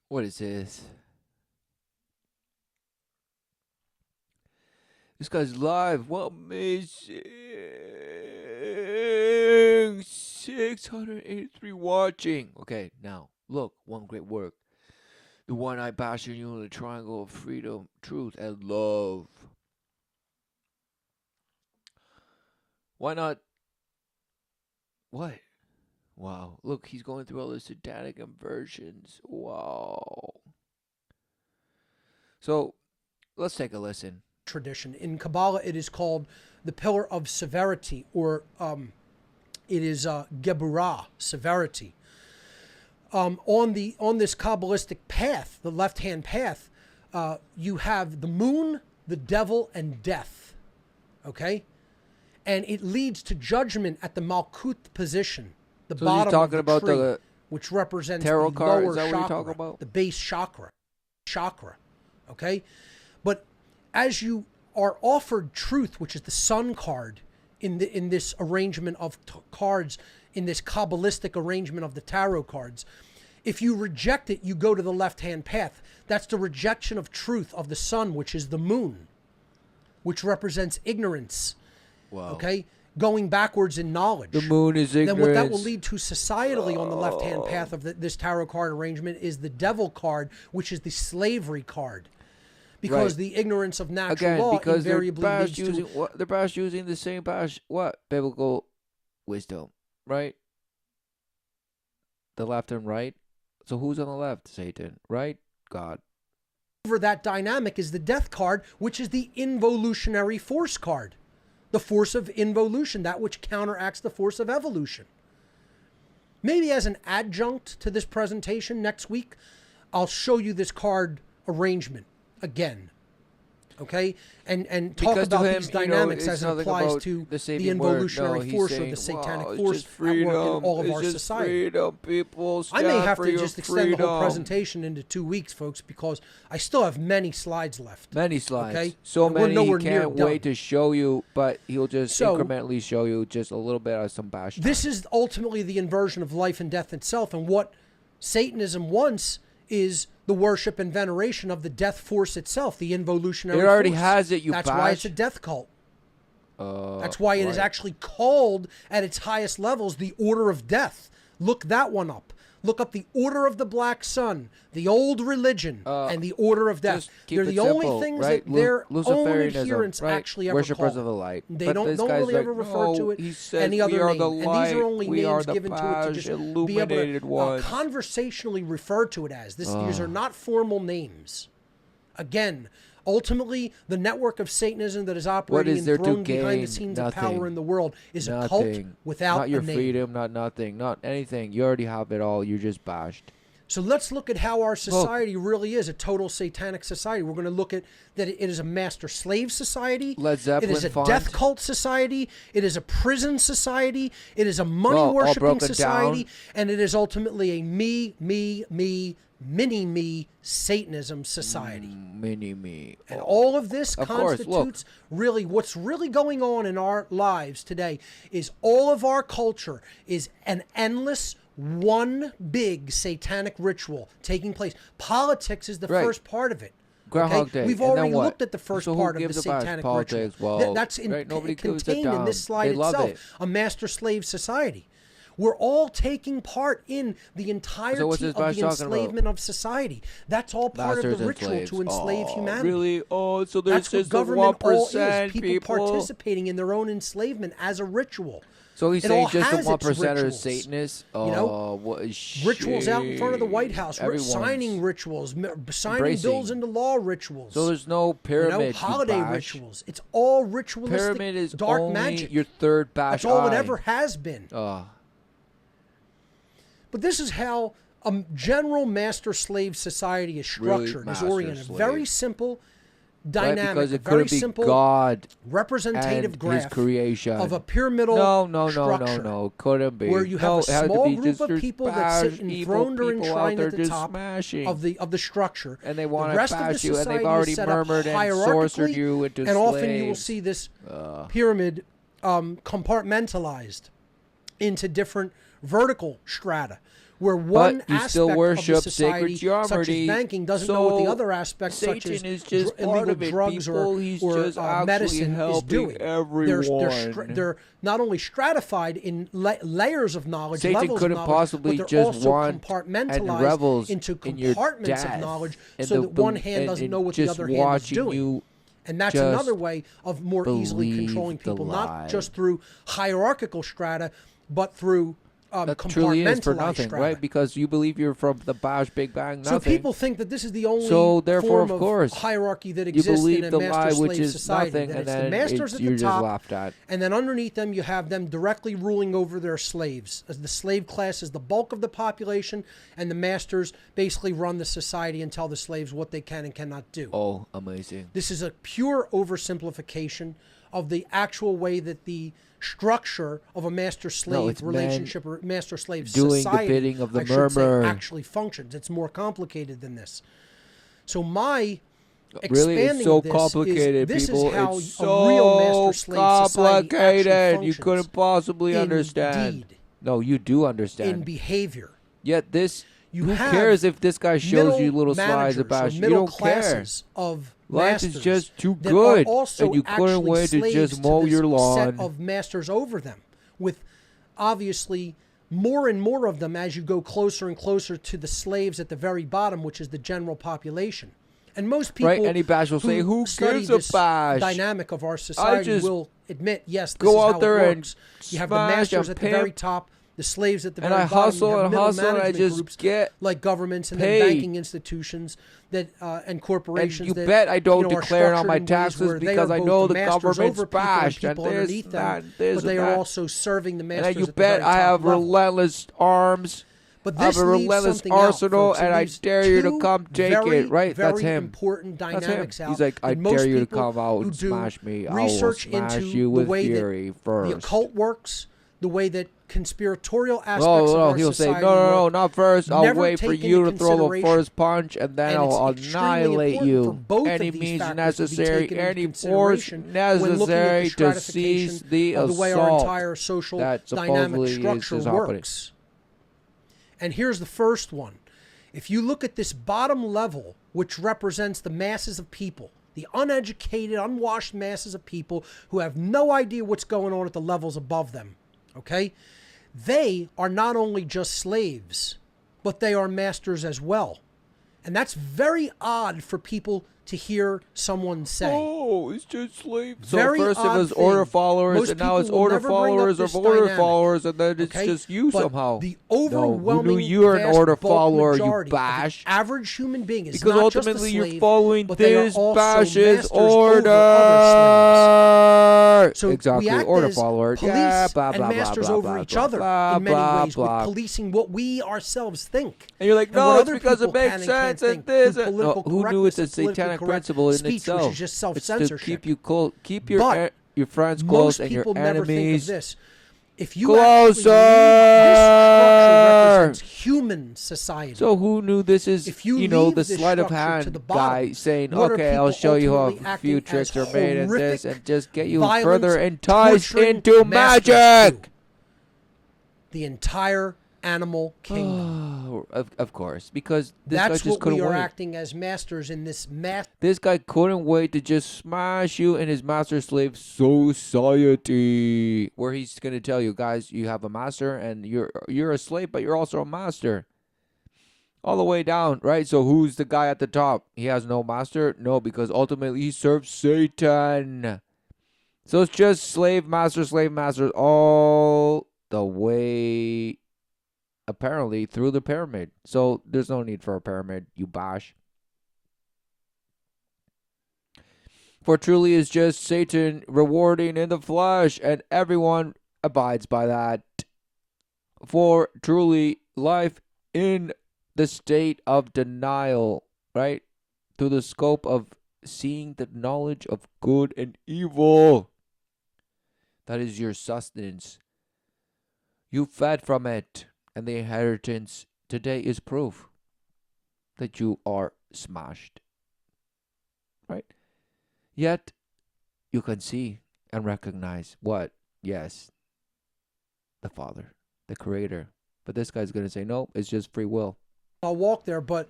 What is this? This guy's live. What amazing! 683 watching. Okay, now look. One great work. The one-eyed bastard unit, the triangle of freedom, truth, and love. Why not? What? Wow. Look, he's going through all the satanic inversions. Wow. So, let's take a listen. Tradition. In Kabbalah, it is called the pillar of severity, or it is Geburah, severity. On this Kabbalistic path, the left-hand path, you have the moon, the devil, and death. Okay? And it leads to judgment at the Malkut position, the So bottom he's talking of the about tree, the which represents tarot the card. lower Is that what you're chakra, talking about? the base chakra. Okay? But as you are offered truth, which is the sun card in this arrangement of cards, in this Kabbalistic arrangement of the tarot cards, if you reject it, you go to the left-hand path. That's the rejection of truth of the sun, which is the moon, which represents ignorance. Wow. Okay? Going backwards in knowledge. The moon is ignorance. Then what that will lead to societally on the left-hand path of this tarot card arrangement is the devil card, which is the slavery card. Because the ignorance of natural law because invariably leads to... They're perhaps using the same biblical wisdom, right? The left and right. So who's on the left? Satan, right? God. Over that dynamic is the death card, which is the involutionary force card. The force of involution, that which counteracts the force of evolution. Maybe as an adjunct to this presentation next week, I'll show you this card arrangement again. Okay? And talk about these dynamics as it applies to the involutionary force or the satanic force at work in all of our society. Freedom, people. I may have to just extend the whole presentation into 2 weeks, folks, because I still have many slides left. Many slides. Okay? So And many he we're can't wait to show you, but he'll just incrementally show you just a little bit of some bash. This is ultimately the inversion of life and death itself, and what Satanism wants is the worship and veneration of the death force itself, the involutionary force. It already has it, That's why it's a death cult. That's why it is actually called, at its highest levels, the Order of Death. Look that one up. Look up the Order of the Black Sun, the old religion, and the Order of Death. They're the only things that their own adherents actually ever Worshippers call. of the light. They don't really ever refer to it any other name. And these are only names given to it to just be able to conversationally refer to it as. These are not formal names. Again, ultimately, the network of Satanism that is operating and thrown behind the scenes of power in the world is a cult without a name. Not your freedom, not nothing, not anything. You already have it all. You're just bashed. So let's look at how our society really is, a total satanic society. We're going to look at that it is a master-slave society. Led Zeppelin It is a death cult society. It is a prison society. It is a money-worshipping society. And it is ultimately a mini-me Satanism society. Mini-me. And all of this constitutes really what's really going on in our lives today is all of our culture is an endless one big satanic ritual taking place. Politics is the first part of it. Groundhog Day. We've already looked at the first part of the satanic ritual. Well, that's contained in this slide itself. A master-slave society. We're all taking part in the entirety of the enslavement of society. That's all part of the ritual to enslave humanity. Really? Oh, so there's just the 1% people participating in their own enslavement as a ritual. So he's saying just the 1% are Satanists. Satanists? What is rituals out in front of the White House, signing rituals, signing bills into law rituals. So there's no pyramid, holiday rituals. It's all ritualistic, pyramid is dark only magic. Your third bash. That's all it ever has been. But this is how a general master-slave society is structured, is oriented. Very simple, dynamic, because it very could be simple, God representative and graph his creation of a pyramidal structure. No, couldn't be. Where you have a small group of people that sit enthroned or people enshrined at the top of the structure, and they want to bash you, and they've society already is set up murmured and sorcered you into and slaves. often you will see this pyramid compartmentalized into different vertical strata, where one you still aspect of the worship society, sacred such as geometry. banking, doesn't know what the So other aspects, such as Satan is just part illegal of it, drugs people. He's or just actually medicine is helping doing. everyone. They're not only stratified in layers of knowledge, Satan levels couldn't of knowledge, possibly but they're just also want and compartmentalized revels into in your compartments of death knowledge, and so the that one bel- hand doesn't and know what the just other hand is watching doing. you And that's just another way of more easily believe controlling the people, lie. not just through hierarchical strata, but through that truly is for compartmentalized nothing, strata. right? Because you believe you're from the Bash Big Bang nothing. So people think that this is the only So therefore, form of course, hierarchy that you exists believe in the a lie, which master-slave is society. nothing, That and it's the then masters at you're the just top, laughed at. and then underneath them you have them directly ruling over their slaves. As the slave class is the bulk of the population, and the masters basically run the society and tell the slaves what they can and cannot do. Oh, amazing. This is a pure oversimplification of the actual way that the structure of a master-slave it's relationship or master-slave doing society, the bidding of the I should say, murmur. actually functions. It's more complicated than this. So my Really, expanding it's so of this complicated, is, this people. is how It's a real so master-slave society actually complicated. You functions. couldn't possibly understand. Indeed. No, you do understand. In behavior. Yet this, You who have cares if this guy shows you little slides managers or about you? middle don't care. classes of Life masters is just too that good, are also and you couldn't actually wait to slaves just mow this your lawn. set of masters over them, with obviously more and more of them as you go closer and closer to the slaves at the very bottom, which is the general population. And most people, Right, any bash will say, "Who study gives a this bash? dynamic of our society just will admit, yes, this go is out how there it and works. You have the smash masters and at the very pimp, top, the slaves at the and very I bottom. hustle you have and middle hustle, and I management just groups get like governments and paid. then banking institutions that and corporations. And you that, bet I don't are declare on structured my in ways taxes where they because are I both know the masters government's over people and bashed and people this, underneath them, that, this, but they and are that. also serving the masters And you at the bet very I top have level. relentless arms. But I have this a leaves relentless something arsenal, out, folks. and It I leaves dare you to two come take very, it. Right, very that's him. important That's him. dynamics out. He's like, I that most dare you to people come out who and do smash me. I will research smash into you the with way fury that first. the occult works, the way that conspiratorial aspects Oh, of no, our he'll say, society no, work, not first. I'll never wait for take you into to throw the consideration. first punch, and then And I'll it's extremely annihilate important for you. both Any of these means factors to be necessary, taken into any force consideration when looking at necessary the to stratification seize the of the way our assault entire social that dynamic supposedly structure is happening. works. And here's the first one. If you look at this bottom level, which represents the masses of people, the uneducated, unwashed masses of people who have no idea what's going on at the levels above them, okay? They are not only just slaves, but they are masters as well. And that's very odd for people to hear someone say. Oh, it's just slaves. So Very first it odd was thing. order followers, Most and now it's people will order never bring up followers of this order dynamic, followers, and then it's okay? just you But somehow. the No, overwhelming who knew you're an vast order bulk follower, you majority of the bash? average human being is Because not just a ultimately slave, you're following but they are this also bash's masters over order. other slaves. So exactly, we act order as follower. police Yeah, blah, and blah, masters blah, over blah, each blah, other blah, in many blah, ways, blah. with policing what we ourselves think. And you're like, And no, what it's other because it people makes can and can't sense and think this. through And, political who knew correctness it's a and politically satanic correct principle in speech, itself? which is just It's to self-censorship. keep you keep But your friends most close and your people never think of enemies this. If you actually closer. leave, this structure represents human society. So who knew this is, If you know, leave the this sleight of structure hand to the bottom, guy saying, what are okay, I'll people show you how ultimately a few acting tricks as are made and this, horrific, and just get you violent, further enticed torturing into masters magic. do? The entire animal kingdom. Of course, because this guy That's just what couldn't we are wait. acting as masters in this mass. This guy couldn't wait to just smash you in his master-slave society, where he's gonna tell you, guys, you have a master and you're a slave, but you're also a master. All the way down, right? So who's the guy at the top? He has no master? No, because ultimately he serves Satan. So it's just slave, masters, all the way, apparently, through the pyramid. So there's no need for a pyramid, you bash. For truly is just Satan rewarding in the flesh, and everyone abides by that. For truly life in the state of denial, right? Through the scope of seeing the knowledge of good and evil. That is your sustenance. You fed from it, and the inheritance today is proof that you are smashed. Right? Yet, you can see and recognize what? Yes, the Father, the Creator, But this guy's going to say, no, it's just free will. I'll walk there, but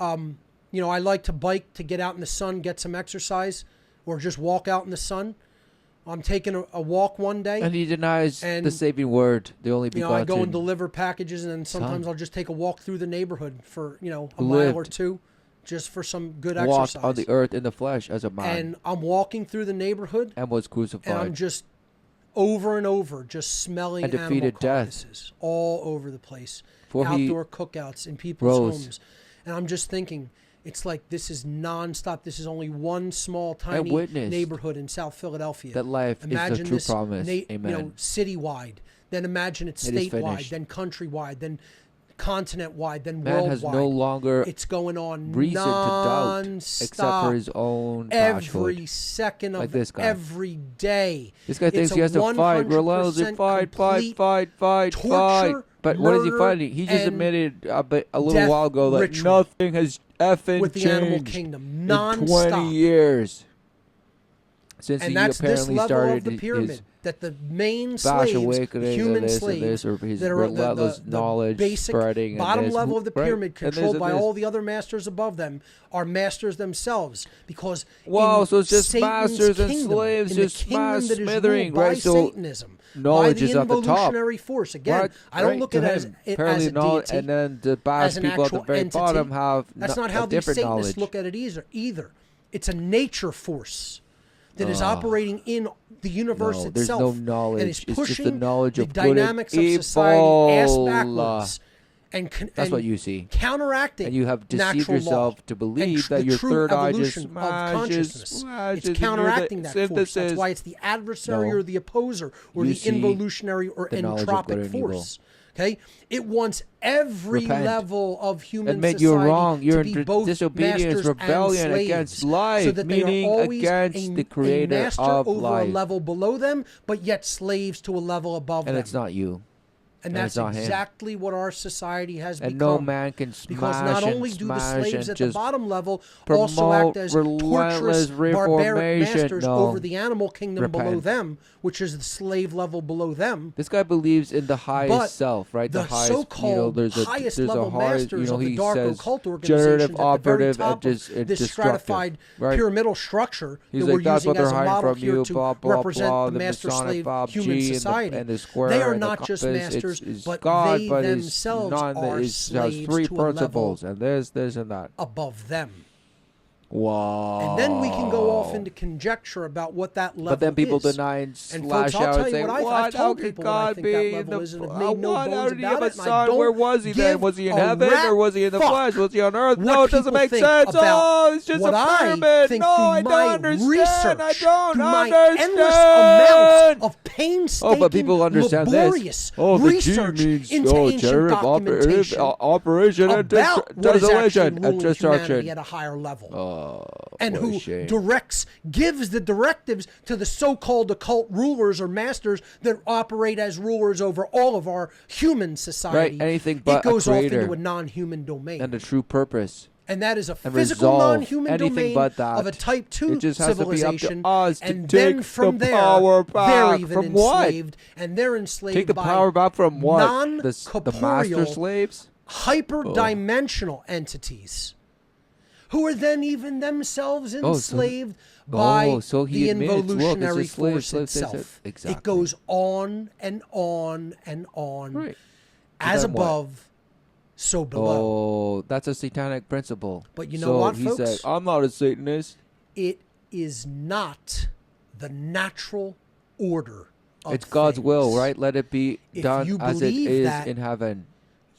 I like to bike to get out in the sun, get some exercise, or just walk out in the sun. I'm taking a walk one day. And he denies the saving word, the only begotten. I go and deliver packages, and then sometimes I'll just take a walk through the neighborhood for, a mile or two, just for some good exercise. Walked on the earth in the flesh as a man. And I'm walking through the neighborhood. And was crucified. And I'm just over and over, just smelling and defeated animal carcasses all over the place. For outdoor cookouts in people's homes. And I'm just thinking, it's like this is nonstop. This is only one small, tiny neighborhood in South Philadelphia. That life is the true promise. Amen. Citywide. Then imagine it's statewide, then countrywide, then continent-wide, then Man worldwide. has no longer it's going on reason to doubt, except for his own every second of this guy. every day. This guy thinks he has to fight. Relentlessly fight. But what is he fighting? He just admitted a little while ago that nothing has effing with the changed animal kingdom, in 20 years. Since and he that's apparently this level started of the pyramid. his that the main slaves, human slaves, or his that are relentless the knowledge basic spreading bottom level of the pyramid, controlled by this. all the other masters above them, are masters themselves. Because so it's just Satan's masters and kingdom, slaves, in just the kingdom that is smithering, ruled by right? So Satanism, knowledge by the is at the top. involutionary force. Again, I don't look at it as a deity, and then the bad people at the very entity. bottom have That's not how the Satanists look at it either. It's a nature force that is operating in the universe itself. There's no knowledge. And is pushing it's just the knowledge the of dynamics good and of society ass evil. backwards. That's what you see. Counteracting and you have deceived yourself to believe that your third eye just smashes. It's counteracting that force. That's why it's the adversary or the opposer or the involutionary or entropic force. Okay, it wants every level of human admit society you're wrong. You're to be in both disobedience, rebellion against life, so that meaning they are always against the creator a master of over life. a level below them, but yet slaves to a level above them. And it's not you. And that's exactly what our society has become. And no man can smash because not only do the slaves at the bottom level also act as torturous, barbaric masters over the animal kingdom below them, which is the slave level below them. This guy believes in the highest self, right? The highest, so-called highest level masters of the dark occult generative, organizations at the very operative, top of this stratified pyramidal structure He's that we're that's using what as a model here you, to blah, blah, represent blah, the master-slave human society. And the square they are and not the just compass. masters, it's but God, they but themselves are has slaves three to a level principles, and this, and that. above them. Wow. And then we can go off into conjecture about what that level is. But then people deny and slash out and say, I've told people God what I think that level is, and have made no bones about it, and I don't Where was he then? Was he in heaven or was he in the flesh? Was he on earth? What no, it doesn't make sense. Oh, it's just a pyramid. No, I don't understand. I don't understand. Endless amounts of painstaking, but people understand laborious this. research into ancient documentation operation and about what is actually ruling destruction humanity at a higher level. And who shame. gives the directives to the so-called occult rulers or masters that operate as rulers over all of our human society. Right, anything but it goes a off creator into a non-human domain. and a true purpose. And that is a and physical resolve non-human anything domain but that. of a type 2 it just has civilization. To be up to us to and take then from the there, power back. they're even from enslaved. What? And they're enslaved Take the by power back from what? non-corporeal, the master slaves? hyperdimensional entities who are then even themselves enslaved by the involutionary force itself. Exactly. It goes on and on and on. Right. As above, so below. Oh, that's a satanic principle. But you know what, he folks? said, I'm not a Satanist. It is not the natural order of It's God's things. will, right? Let it be If done you as it believe is that, in heaven.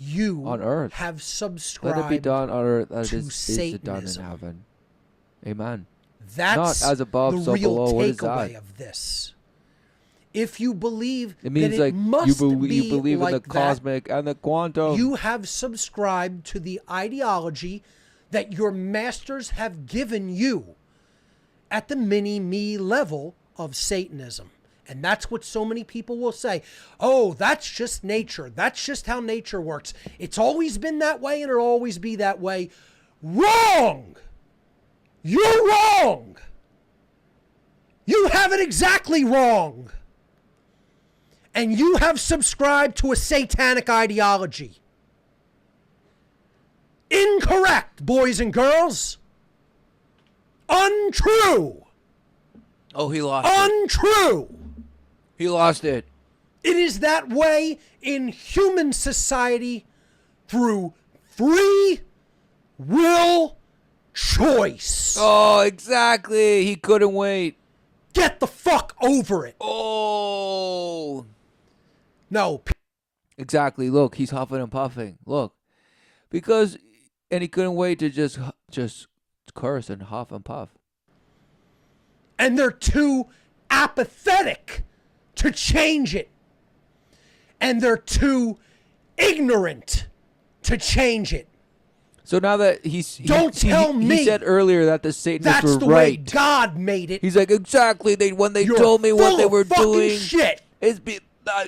You on earth. have subscribed Let it be done on earth as to it is done in Satanism. heaven. Amen. That's not as above, the so real below. What is takeaway that? of this. If you believe It means that like it must you be believe like in the cosmic and the quantum. you have subscribed to the ideology that your masters have given you at the mini-me level of Satanism. And that's what so many people will say. Oh, that's just nature. That's just how nature works. It's always been that way and it'll always be that way. Wrong! You're wrong! You have it exactly wrong! and you have subscribed to a satanic ideology. Incorrect, boys and girls. Untrue. Oh, he lost it. Untrue. He lost it. It is that way in human society through free will choice. Oh, exactly. He couldn't wait. Get the fuck over it. Oh. No. Exactly. Look, he's huffing and puffing. Look. Because, and he couldn't wait to just curse and huff and puff. And they're too apathetic to change it. And they're too ignorant to change it. So now that he said earlier that the Satanists that's were the right. way God made it. He's like, exactly. When they You're told me what they were doing, shit.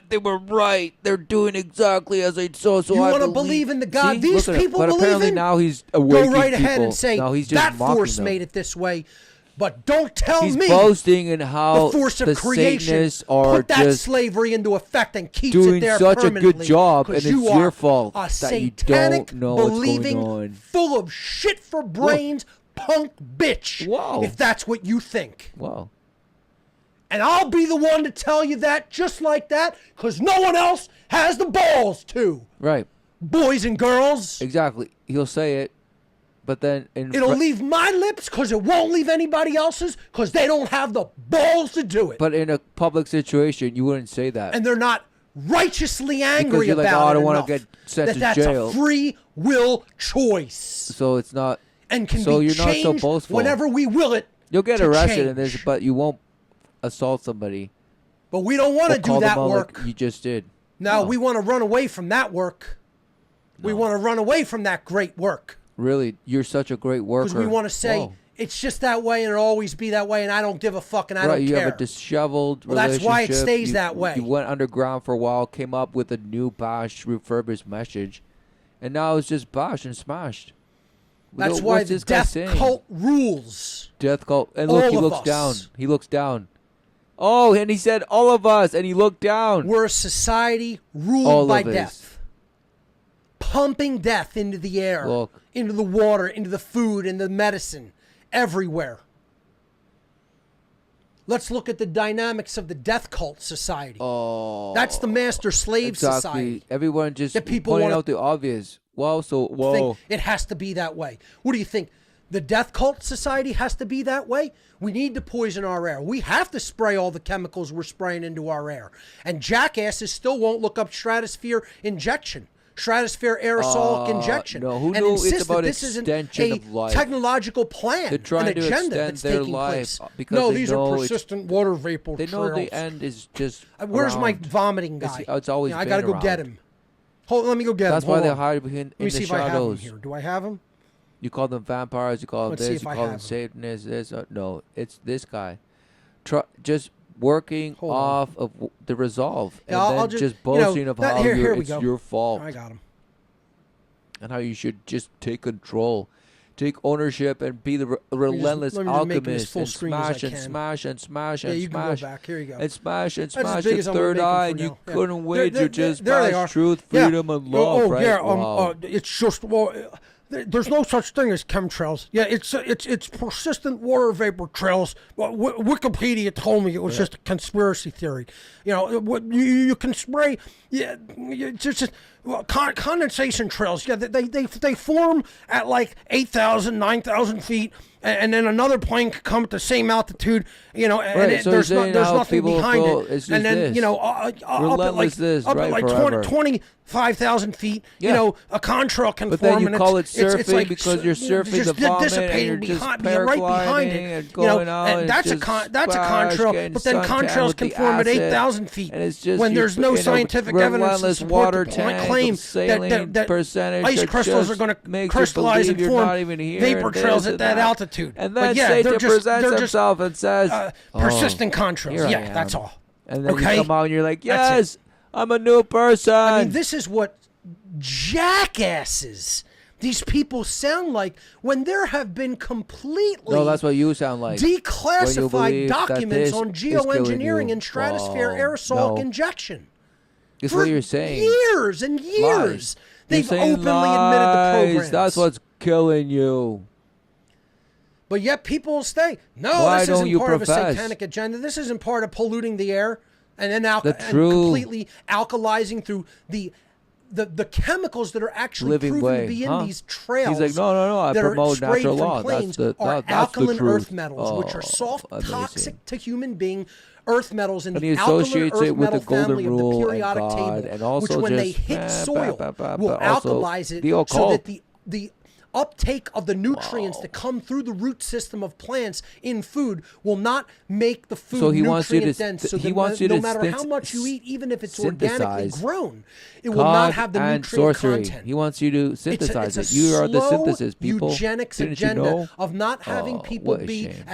They were right. They're doing exactly as I saw. So You I want to believe in the God See? these Look at people But believe apparently in? now he's Go awakening right ahead people. and say no, he's just that mocking force them. made it this way. But don't tell He's me boasting in how the force of the creation Satanists are put that just slavery into effect and keeps doing it there such a permanently. good job, and it's you your are fault a that you satanic, don't know what's believing, going on. full of shit for brains, punk bitch. Whoa. If that's what you think. Wow. And I'll be the one to tell you that just like that, because no one else has the balls to. Right. Boys and girls. Exactly. He'll say it, but then It'll leave my lips because it won't leave anybody else's because they don't have the balls to do it. But in a public situation, you wouldn't say that. And they're not righteously angry because you're like, about oh, I it don't want enough to get sent to that's jail. a free will choice. So it's not. And can so be you're changed not so boastful. whenever we will it. You'll get to arrested in change. this, but you won't assault somebody. But we don't want to Or call do that them out work. like you just did. No, No. we want to run away from that work. We want to run away from that great work. Really, you're such a great worker. Because we want to say, Whoa. it's just that way and it'll always be that way and I don't give a fuck and I Right, don't you care. have a disheveled Well, that's why it relationship. stays that way. You went underground for a while, came up with a new bash refurbished message, and now it's just bashed and smashed. That's What's why the this guy death saying? cult rules. Death cult. And look, All he of looks us. down. He looks down. Oh, and he said all of us, and he looked down. We're a society ruled All by of us. death. Pumping death into the air, Look. into the water, into the food, into the medicine, everywhere. Let's look at the dynamics of the death cult society. Oh, That's the master-slave exactly. society. Everyone just That people pointing wanna- out the obvious. Wow, so whoa. Think it has to be that way. What do you think? The death cult society has to be that way? We need to poison our air. We have to spray all the chemicals we're spraying into our air. And jackasses still won't look up stratosphere injection. Stratosphere aerosol injection. no, who and knew it's insist about that this isn't extension a of life. technological plan, They're trying an to agenda extend that's their taking life place. because No, they these know are it's- persistent water vapor They know trails. the end is just Where's my around. vomiting guy? It's always You know, I been gotta go around. get him. Hold, let me go get That's him. why Hold they on. hide in Let me the see if I have him shadows. here. Do I have him? You call them vampires. You call them Let's see this. if You I call them have 'em. Satanists. This. No, it's this guy. Just working Hold on. off of the resolve, and Yeah, then I'll just you know, boasting of that- how here we it's go. your fault I got him. and how you should just take control, take ownership, and be the relentless let me just make this alchemist full and screen as I smash and can. smash and smash Yeah, and you can go smash back. Here you go. and smash and That's as smash big the as I'm third gonna make 'em eye, for and you now. Yeah. couldn't wait. You just there they bash are. truth, Yeah. freedom, and love, right? Yeah, Wow. it's just there's no such thing as chemtrails. Yeah, it's persistent water vapor trails. Well, Wikipedia told me it was just a conspiracy theory. You know, what you can spray. Yeah, it's just condensation trails. Yeah, they form at like 8,000, 9,000 feet. And then another plane could come at the same altitude, you know, and Right, so there's you're saying how nothing people behind feel it. it's And just then, this. you know, up at Relentless this, up right, at like forever. 25,000 feet, Yeah. you know, a contrail can But form. then you and call it it's surfing like, because you're surfing just the vomit dissipating and you're just right behind it. paragliding and You know, going out and and that's a just that's a splash, contrail. getting But then suntan contrails with can the form at acid, 8,000 feet and it's just when you there's put no in a scientific evidence to relentless support water the tank claim of saline that percentage ice that crystals just are going to makes you crystallize and believe you're form not even here vapor and trails this at and that that. altitude. And But then yeah, Satan they're just presents himself and says, persistent here contrails. I Yeah, am. that's all. And then Okay? you come out and you're like, That's yes, I'm a new person. I mean, this is what jackasses these people sound like when there have been completely no, that's what you sound like. when you declassified believe that documents this on is killing geoengineering you. and stratosphere Whoa, aerosol no. injection. It's For what you're saying. years and years. Lies. They've You're saying openly admitted the lies. programs. That's what's killing you. But yet people will stay, no, Why this don't isn't you part of a profess? satanic agenda. This isn't part of polluting the air and then and completely alkalizing through the chemicals that are actually Living proven way, to be huh? in these trails. He's like, no, I that are promote sprayed natural from law. planes That's are the alkaline truth. earth metals, which are soft, amazing. toxic to human being earth metals in And the he alkaline associates earth it with metal the golden family of the rule and periodic God, table, and also which when they just, hit soil will but also alkalize it the so occult. that the uptake of the nutrients that come through the root system of plants in food will not make the food So he wants you to nutrient dense. So he that wants you no to matter how much you eat, even if it's organically synthesize grown, it will not have the and nutrient sorcery. content. He wants you to synthesize It's a it. You are the slow synthesis, people. eugenics Didn't agenda you know? of not having people what a be shame.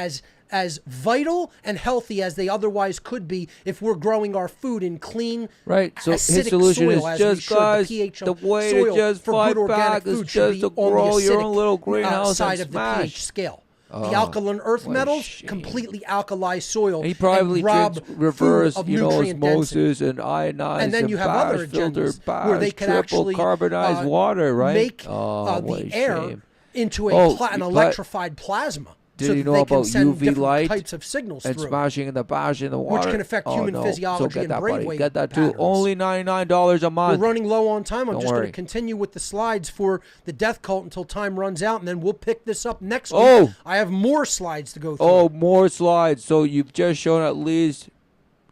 as vital and healthy as they otherwise could be if we're growing our food in clean, Right, so his acidic solution soil is as just, we should. guys, The pH the of way soil to just for fight good organic back is food should just be to on the grow your acidic own little greenhouse side and of the pH smash. scale. The alkaline earth what a metals shame. completely alkalize soil He probably and rob drinks reverse, food of osmosis nutrient and ionized and then you have other filtered agendas bash, where they could triple actually carbonized water, right? make what the a air shame. into Oh, an but electrified plasma. Did so you that know they can about send UV different light types of signals and through, smashing in the bash in the water? which can affect human no. physiology so get and that, buddy. brainwave Get that too. patterns. Only $99 a We're month. running low on time. I'm Don't just going worry. to continue with the slides for the death cult until time runs out, and then we'll pick this up next week. Oh! I have more slides to go through. Oh, more slides. So you've just shown at least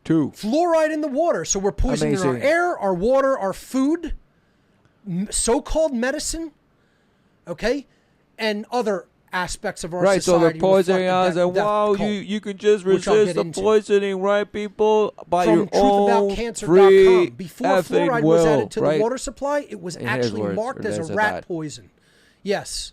2. Fluoride in the water. So we're poisoning our Amazing. air, our water, our food, so-called medicine, okay, and other aspects of our Right, so society. they're poisoning reflect us, the and death wow, cult. you can just which I'll resist get the into. poisoning, right, people? By From your own truthaboutcancer.com. free Before effing fluoride will, was added to right? the water supply, it was In his actually words, marked or as this a or rat that. poison. Yes.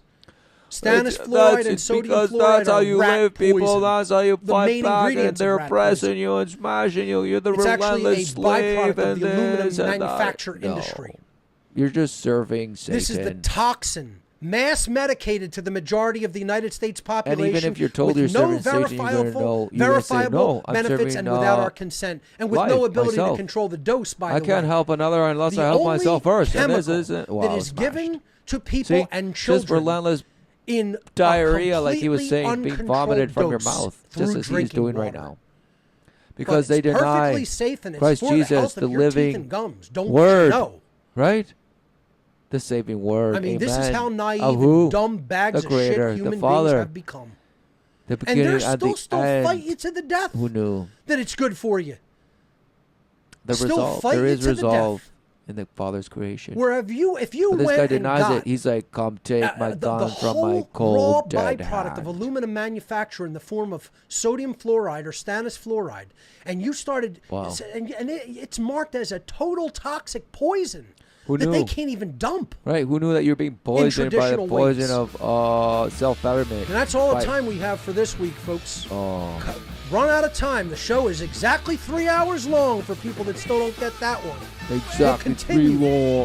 Stannous That's fluoride and sodium because fluoride that's how are you rat live, people. poison. That's how you The fight main back, and ingredients of they're rat pressing poison. you and smashing you. You're the It's actually a relentless slave, byproduct of and the aluminum this and that. manufacture No. industry. You're just serving Satan. This is the toxin, mass medicated to the majority of the United States population. And even if you're told with you're no serving Satan, you're gonna know. You're gonna say, verifiable no, I'm benefits, serving, and without our consent, and with no life, ability myself. to control the dose. By I the can't way, help another unless the I help only myself first. And this chemical isn't. Wow, that is smashed. given to people See, and just children relentless in diarrhea, a like he was completely saying, being uncontrolled vomited from your dose mouth, through just as he's drinking doing right water. now. Because But they it's deny perfectly safe and it's Christ for the Jesus, health the of your teeth living and gums. Don't word. know. Right? The saving word. I mean, Amen. this is how naive Of who? and dumb bags The of Creator, shit the human Father. beings have become. The And beginning they're and the still end. fight you to the death Who knew? that it's good for you. The Still resolve. fight There you is to the resolve death. in the Father's creation. Where if you But this went guy and denies got it. He's like, come take my the gun from whole my cold, dead raw byproduct of hand. aluminum manufacture in the form of sodium fluoride or stannous fluoride, and you started, Wow. and it's marked as a total toxic poison Who that knew? they can't even dump. Right? Who knew that you're being poisoned by the traditional poison ways. of self-betterment? And that's all the Right. time we have for this week, folks. Oh. Run out of time. The show is exactly 3 hours long for people that still don't get that one. Exactly. continue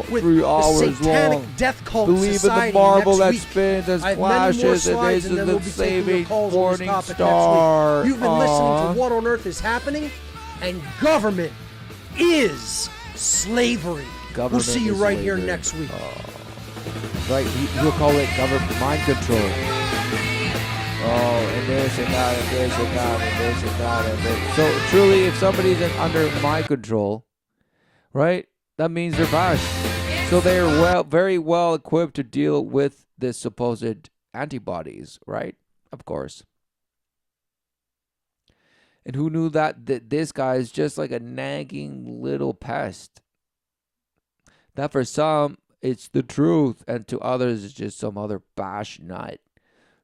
with 3 the hours satanic long. death cult Believe society in the marble next that week. spins and I have many more splashes, and slides, this and is then the we'll be taking your saving calls on this morning topic star. next week. You've been listening Aw. to What on Earth is Happening, and government is slavery. Government we'll see you is right here slavery. next week. Right, he'll call it government mind control. Oh, and this and that, and this and that, and this and that, and this. So truly, if somebody's under mind control, right, that means they're bashed. So they are very well equipped to deal with this supposed antibodies, right? Of course. And who knew that this guy is just like a nagging little pest? That for some, it's the truth, and to others, it's just some other bash nut.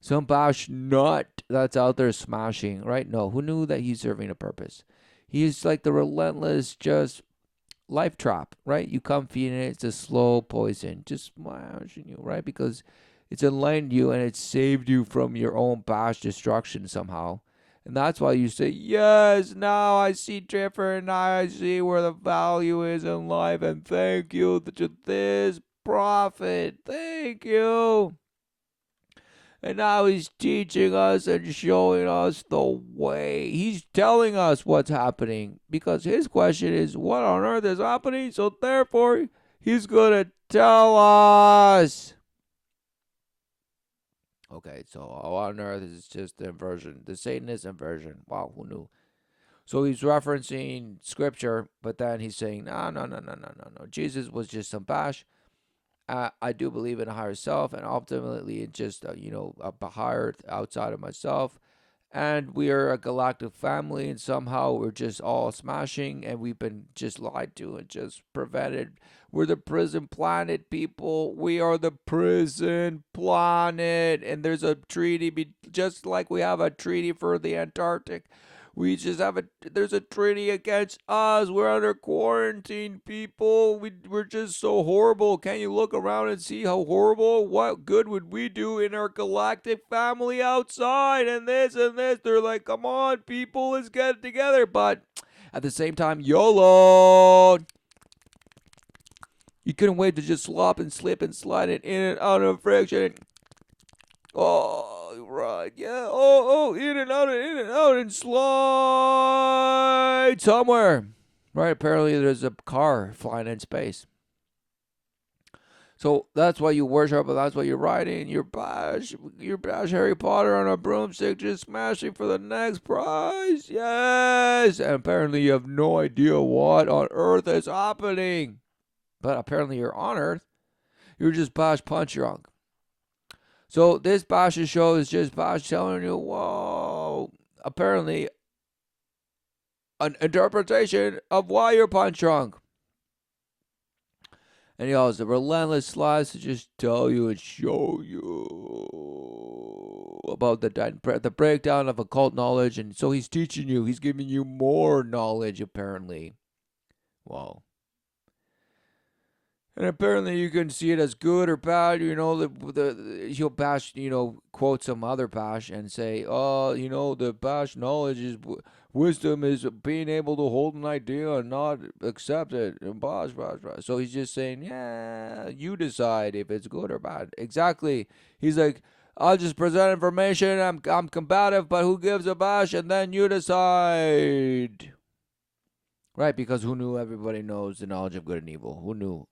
Some bash nut that's out there smashing, right? No, who knew that he's serving a purpose? He's like the relentless, just life trap, right? You come feeding it, it's a slow poison, just smashing you, right? Because it's enlightened you and it's saved you from your own bash destruction somehow. And that's why you say, yes, now I see different. Now I see where the value is in life. And thank you to this prophet. Thank you. And now he's teaching us and showing us the way. He's telling us what's happening because his question is, what on earth is happening? So therefore, he's going to tell us. Okay, so what on earth is just the inversion, the Satanist inversion. Wow, who knew? So he's referencing scripture, but then he's saying, no. Jesus was just some bash. I do believe in a higher self, and ultimately it's just a higher outside of myself. And we are a galactic family, and somehow we're just all smashing, and we've been just lied to and just prevented. We're the prison planet people. We are the prison planet, and there's a treaty, just like we have a treaty for the Antarctic. We just have there's a treaty against us. We're under quarantine, people. We're just so horrible. Can you look around and see how horrible? What good would we do in our galactic family outside? And this and this. They're like, come on, people, let's get it together. But at the same time, YOLO. You couldn't wait to just slop and slip and slide it in and out of friction. Oh, right, yeah. Oh, in and out, and slide somewhere. Right, apparently there's a car flying in space. So that's why you worship, and that's why you're riding. You bash Harry Potter on a broomstick, just smashing for the next prize. Yes! And apparently you have no idea what on earth is happening. But apparently you're on earth. You're just bash punch drunk. So this Bash's show is just Bash telling you, whoa, apparently an interpretation of why you're punch drunk. And he has the relentless slides to just tell you and show you about the breakdown of occult knowledge. And so he's teaching you. He's giving you more knowledge, apparently. Wow. And apparently you can see it as good or bad. He'll bash, quote some other bash and say, the bash knowledge is wisdom is being able to hold an idea and not accept it. And bash. So he's just saying, yeah, you decide if it's good or bad. Exactly. He's like, I'll just present information. I'm combative, but who gives a bash? And then you decide. Right, because who knew? Everybody knows the knowledge of good and evil. Who knew?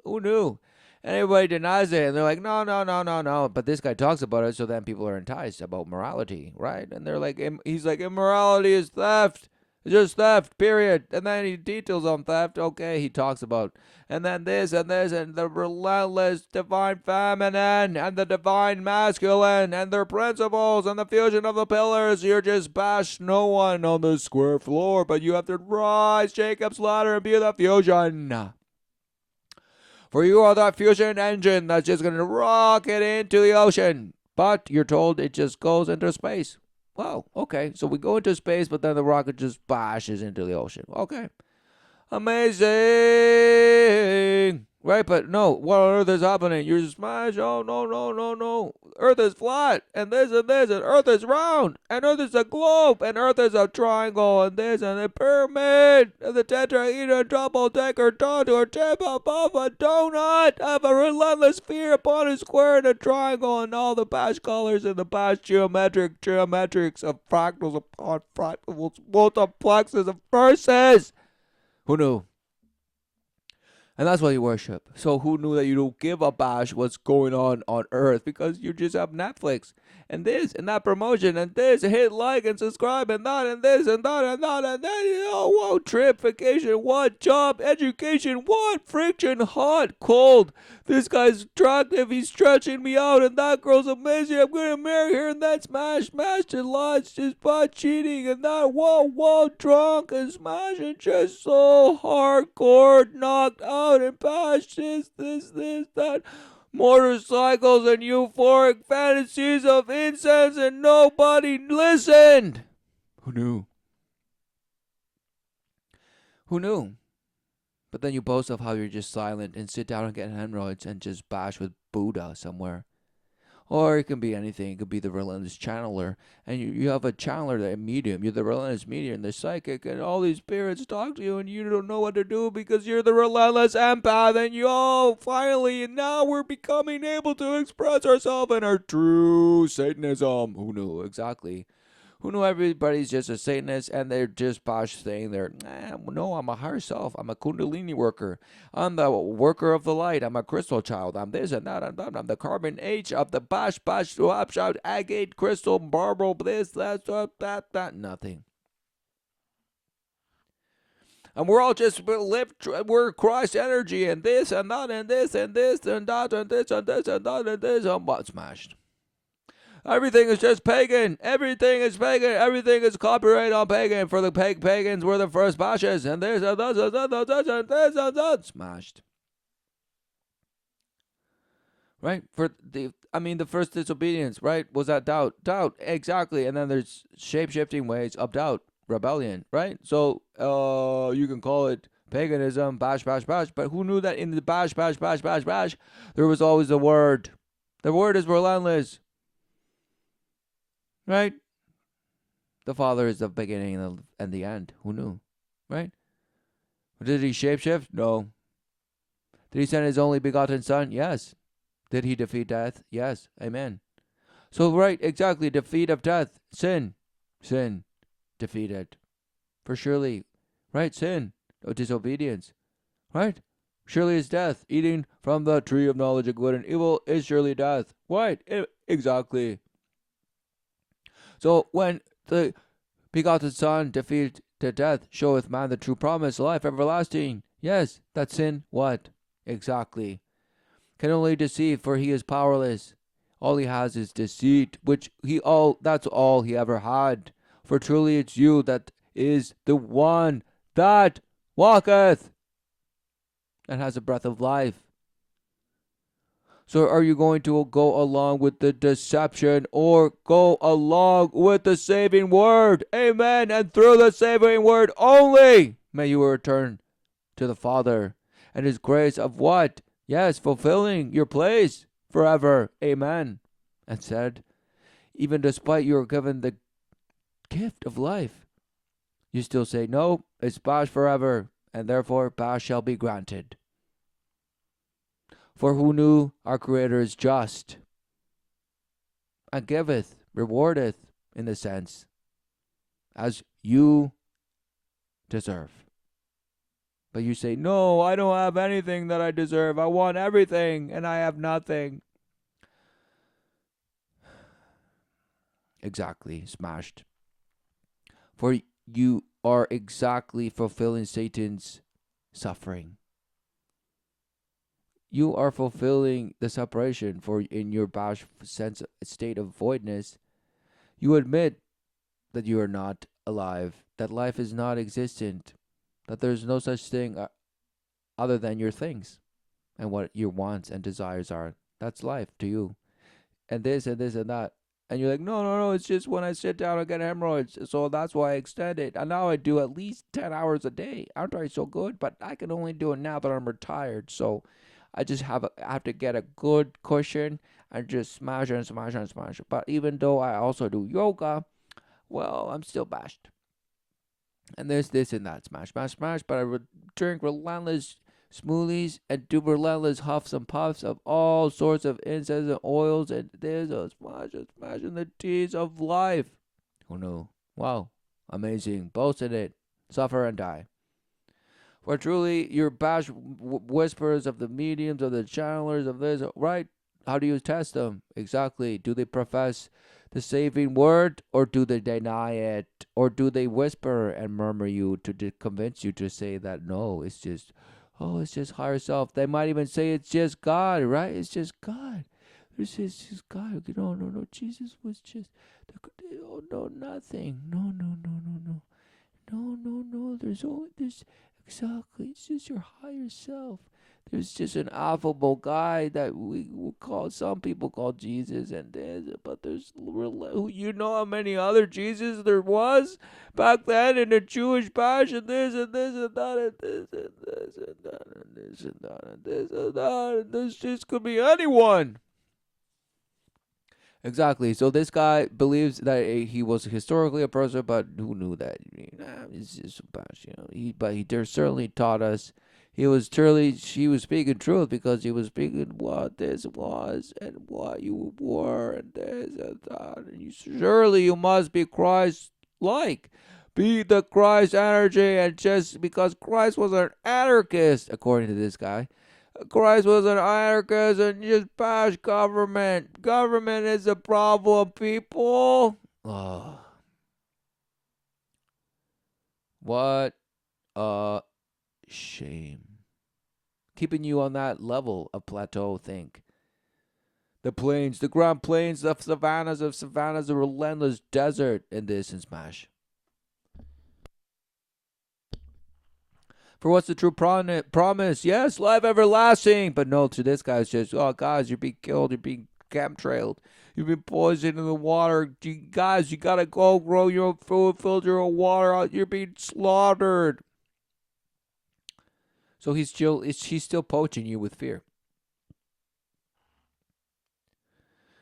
And everybody denies it, and they're like, no. But this guy talks about it, so then people are enticed about morality, right? And they're like, he's like, immorality is theft. It's just theft, period. And then he details on theft. Okay, he talks about. And then this, and the relentless divine feminine, and the divine masculine, and their principles, and the fusion of the pillars. You're just bash no one on the square floor, but you have to rise Jacob's ladder and be the fusion. For you are that fusion engine that's just going to rocket into the ocean. But you're told it just goes into space. Wow, okay. So we go into space, but then the rocket just bashes into the ocean. Okay. Amazing. Right, but no, what on earth is happening? You're smashed. Oh, no. Earth is flat, and this, and Earth is round, and Earth is a globe, and Earth is a triangle, and this, and a pyramid, and the tetrahedron, double decker, contour, tip above a donut, have a relentless sphere upon a square and a triangle, and all the bash colors and the bash geometrics of fractals upon fractals, multiplexes of verses. Who knew? And that's why you worship. So who knew that you don't give a bash what's going on earth because you just have Netflix and this and that promotion and this, hit like and subscribe and that and this and that and that and then, whoa, trip, vacation, what, job, education, what, friction, hot, cold. This guy's attractive, he's stretching me out and that girl's amazing, I'm going to marry her and then smash and lots, just butt cheating and that, whoa, drunk and smash and just so hardcore, knocked out and bash this, that. Motorcycles and euphoric fantasies of incense and nobody listened. Who knew? But then you boast of how you're just silent and sit down and get hemorrhoids and just bash with Buddha somewhere. Or it can be anything. It could be the relentless channeler. And you have a channeler, that medium. You're the relentless medium, the psychic, and all these spirits talk to you, and you don't know what to do because you're the relentless empath. And finally, and now we're becoming able to express ourselves in our true Satanism. Who knew? Exactly. Who knew everybody's just a Satanist and they're just posh saying no, I'm a higher self. I'm a Kundalini worker. I'm the worker of the light. I'm a crystal child. I'm this and that and that. I'm the carbon H of the bash, swap, shout, agate, crystal, marble, this, that, nothing. And we're all just we're Christ energy and this and that and this and this and that and this and this and that and this. I'm what smashed. Everything is just pagan. Everything is pagan. Everything is copyright on pagan. For the pagans were the first bashes. And there's a smashed. Right? The first disobedience, right? Was that doubt. Doubt, exactly. And then there's shape-shifting ways of doubt. Rebellion, right? So, you can call it paganism, bash. But who knew that in the bash, there was always the word. The word is relentless. Right? The Father is the beginning and the end. Who knew? Right? Did he shapeshift? No. Did he send his only begotten Son? Yes. Did he defeat death? Yes. Amen. So, right, exactly. Defeat of death. Sin. Defeated. For surely. Right? Sin. Disobedience. Right? Surely is death. Eating from the tree of knowledge of good and evil is surely death. Right? Exactly. So when the begotten Son defeated death, showeth man the true promise, life everlasting. Yes, that sin, what? Exactly. Can only deceive, for he is powerless. All he has is deceit, that's all he ever had. For truly it's you that is the one that walketh and has a breath of life. So are you going to go along with the deception or go along with the saving word? Amen. And through the saving word only may you return to the Father and his grace of what? Yes, fulfilling your place forever. Amen. And said, even despite you are given the gift of life, you still say, no, it's bash forever, and therefore bash shall be granted. For who knew our Creator is just, and giveth, rewardeth, in the sense, as you deserve. But you say, no, I don't have anything that I deserve. I want everything, and I have nothing. Exactly, smashed. For you are exactly fulfilling Satan's suffering. You are fulfilling the separation, for in your bash state of voidness, you admit that you are not alive, that life is not existent, that there's no such thing other than your things and what your wants and desires are. That's life to you. And this and this and that. And you're like, no, it's just when I sit down I get hemorrhoids, so that's why I extend it. And now I do at least 10 hours a day. Aren't I so good? But I can only do it now that I'm retired, so I just have to get a good cushion and just smash. But even though I also do yoga, well, I'm still bashed. And there's this and that, smash. But I drink relentless smoothies and do relentless huffs and puffs of all sorts of incense and oils, and there's a smashing the teas of life. Oh no. Wow. Amazing. Boast in it. Suffer and die. For truly, your bash whispers of the mediums, of the channelers, of this, right? How do you test them? Exactly. Do they profess the saving word, or do they deny it? Or do they whisper and murmur you to convince you to say that no, it's just higher self. They might even say it's just God, right? It's just God. It's just God. No. Jesus was just, nothing. No. There's only this. Exactly. It's just your higher self. There's just an affable guy that we will call, some people call Jesus, and but there's, you know how many other Jesus there was back then in the Jewish bash, and this and this and that and this and this and that and this and that and this and that, and this just could be anyone. Exactly. So this guy believes that he was historically a person, but who knew that? It's just a bunch, But he certainly taught us. He was speaking truth because he was speaking what this was and what you were and this and that. And surely you must be Christ-like. Be the Christ energy, and just because Christ was an anarchist, according to this guy, Christ was an anarchist and just bash government. Government is a problem, people. Oh, what a shame. Keeping you on that level of plateau, think. The plains, the grand plains, the savannas of savannas, the relentless desert in this and smash. For what's the true promise? Yes, life everlasting. But no, to this guy, it's just, oh, guys, you're being killed. You're being chemtrailed. You've been poisoned in the water. Guys, you got to go grow your own food, filter your own water out. You're being slaughtered. So he's still poaching you with fear.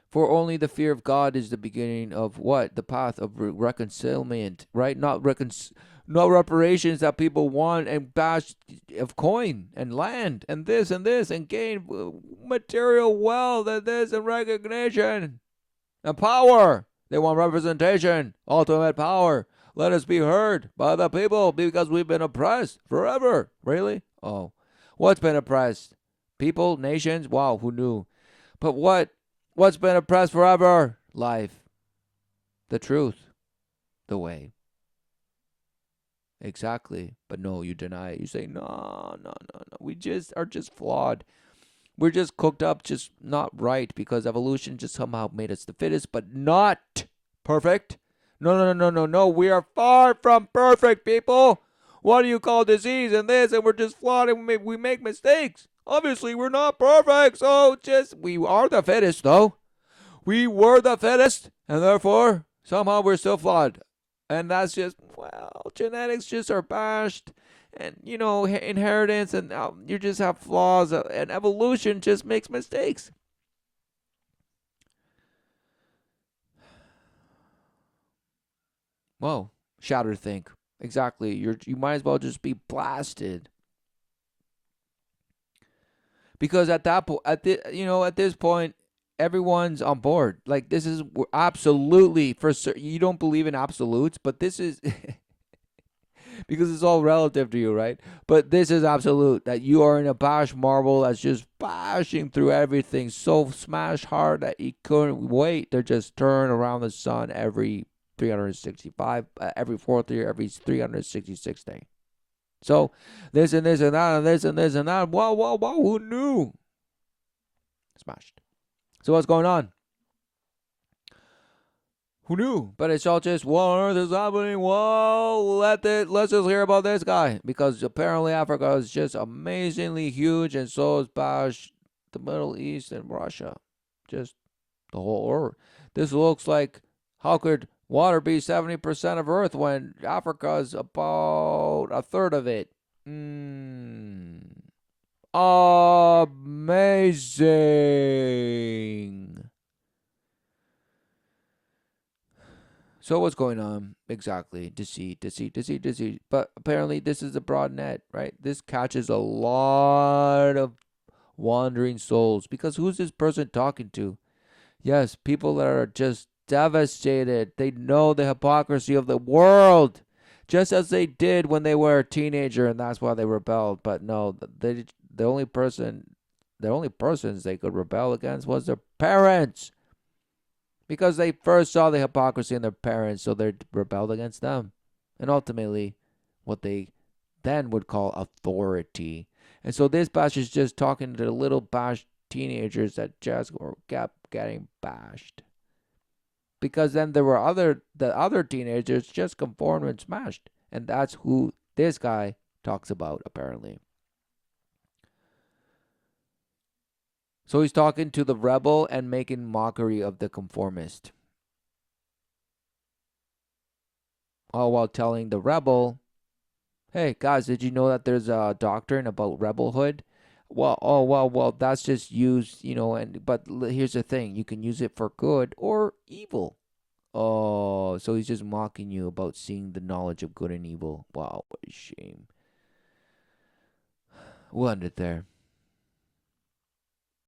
For only the fear of God is the beginning of what? The path of reconciliation, right? Not reparations that people want and bash of coin and land and this and gain material wealth and this and recognition and power. They want representation, ultimate power. Let us be heard by the people because we've been oppressed forever. Really? Oh, what's been oppressed? People, nations? Wow, who knew? But what's been oppressed forever? Life, the truth, the way. Exactly. But no, you deny it. You say, no, no, no, no. We just are just flawed. We're just cooked up, just not right because evolution just somehow made us the fittest, but not perfect. No, no, no, no, no, no. We are far from perfect, people. What do you call disease and this? And we're just flawed and we make mistakes. Obviously, we're not perfect. So we are the fittest, though. We were the fittest, and therefore, somehow we're still flawed. And that's just, well, genetics just are bashed. And, inheritance, and you just have flaws, and evolution just makes mistakes. Whoa, shatter think. Exactly. You might as well just be blasted. Because at that point, at this point, everyone's on board. Like, this is absolutely for certain. You don't believe in absolutes, but this is because it's all relative to you, right? But this is absolute that you are in a bash marble that's just bashing through everything so smash hard that you couldn't wait to just turn around the sun every 365, every fourth year, every 366 day. So this and this and that and this and this and that. Wow, wow, wow! Who knew? Smashed. So what's going on? Who knew? But it's all just, what on earth is happening? Well, let's just hear about this guy. Because apparently Africa is just amazingly huge, and so is Bash, the Middle East, and Russia. Just the whole earth. This looks like, how could water be 70% of Earth when Africa is about a third of it? Amazing. So what's going on? Exactly. Deceit. But apparently this is a broad net, right? This catches a lot of wandering souls. Because who's this person talking to? Yes, people that are just devastated. They know the hypocrisy of the world. Just as they did when they were a teenager, and that's why they rebelled. But no, the only persons they could rebel against was their parents. Because they first saw the hypocrisy in their parents, so they rebelled against them. And ultimately, what they then would call authority. And so this bash is just talking to the little bashed teenagers that just kept getting bashed. Because then there were the other teenagers just conformed and smashed. And that's who this guy talks about, apparently. So he's talking to the rebel and making mockery of the conformist. All while telling the rebel, hey, guys, did you know that there's a doctrine about rebelhood? well, that's just used, and but here's the thing, you can use it for good or evil. Oh, so he's just mocking you about seeing the knowledge of good and evil. Wow, what a shame. We'll end it there.